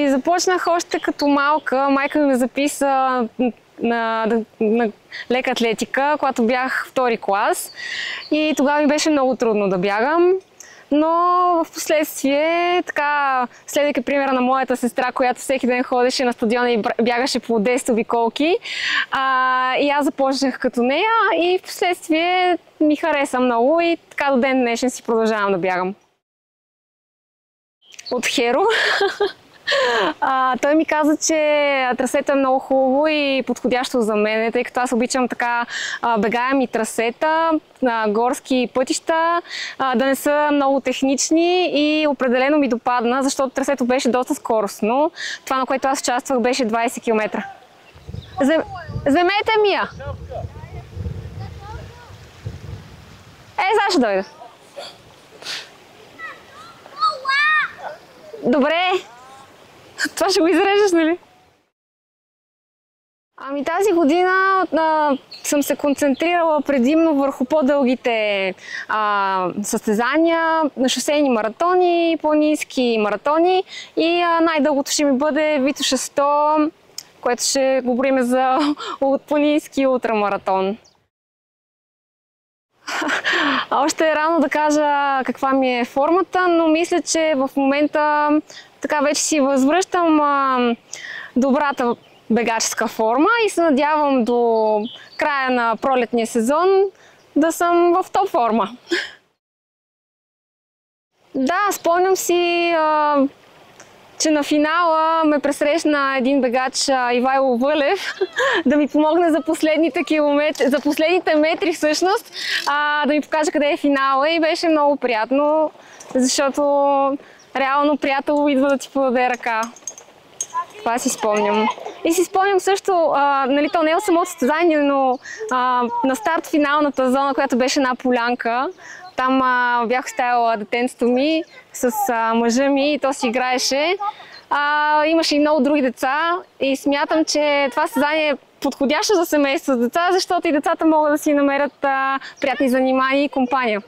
Започнах още като малка. Майка ми ме записа на лека атлетика, когато бях втори клас. И тогава ми беше много трудно да бягам. Но в последствие, така, следвайки примера на моята сестра, която всеки ден ходеше на стадиона и бягаше по 10 обиколки, и аз започнах като нея и в последствие ми хареса много и така до ден днешен си продължавам да бягам. От Херо. Той ми каза, че трасето е много хубаво и подходящо за мен, тъй като аз обичам така бегаеми трасета, горски пътища, да не са много технични и определено ми допадна, защото трасето беше доста скоростно. Това, на което аз участвах, беше 20 км. Вземете ми я! Сега ще дойда. Добре! Това ще го изрежеш, нали? Тази година съм се концентрирала предимно върху по-дългите състезания, на шосейни маратони, планински маратони и най-дългото ще ми бъде Витоша 100, което ще говорим за планински ултрамаратон. Още е рано да кажа каква ми е формата, но мисля, че в момента така вече си възвръщам добрата бегаческа форма и се надявам до края на пролетния сезон да съм в топ форма. Да, спомням си, че на финала ме пресрещна един бегач, Ивайло Вълев, да ми помогне за последните километри, за последните метри всъщност, да ми покаже къде е финала и беше много приятно, защото реално приятел идва да ти подаде ръка. Това си спомням. И си спомням също, нали, то не е от самото състезание, но на старт финалната зона, която беше една полянка, там бях оставила детенцето ми с мъжа ми и то си играеше. Имаше и много други деца и смятам, че това състезание е подходящо за семейство с деца, защото и децата могат да си намерят приятни занимания и компания.